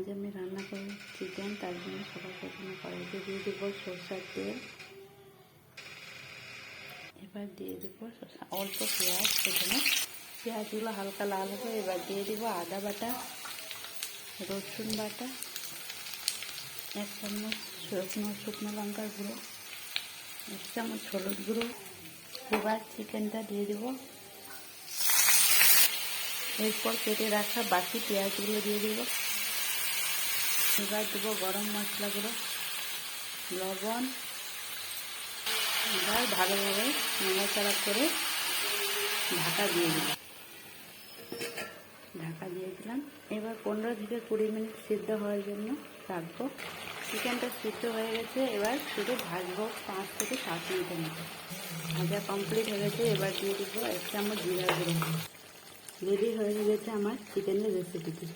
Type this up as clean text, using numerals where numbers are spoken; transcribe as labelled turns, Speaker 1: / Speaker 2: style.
Speaker 1: আজ আমি রান্না করব চিকেন। তার জন্য সবার প্রথমে কড়াইতে দিয়ে দেবো সরষের তেল। এবার দিয়ে দেবো অল্প পেঁয়াজ। প্রথমে পেঁয়াজগুলো হালকা লাল হবে। এবার দিয়ে দেবো আদা বাটা, রসুন বাটা, 1 চামচ শুকনো লঙ্কার গুঁড়ো, 1 চামচ হলুদ গুঁড়ো। এবার চিকেনটা দিয়ে দেবো। এরপর কেটে রাখা বাকি পেঁয়াজগুলো দিয়ে দেবো। এবার দেবো গরম মশলা গুঁড়ো, লবণ। এবার ভালোভাবে নাড়াচাড়া করে ঢাকা দিয়ে দেবো। ঢাকা দিয়ে দিলাম। এবার 15 থেকে 20 মিনিট সিদ্ধ হওয়ার জন্য রাখবো। চিকেনটা সিদ্ধ হয়ে গেছে। এবার শুধু ভাজবো 5 থেকে 7 মিনিটের মতো। ভাজা কমপ্লিট হয়ে গেছে। এবার দিয়ে দেবো 1 চামচ জিরা গুঁড়ো। রেডি হয়ে গেছে আমার চিকেনের রেসিপিটি।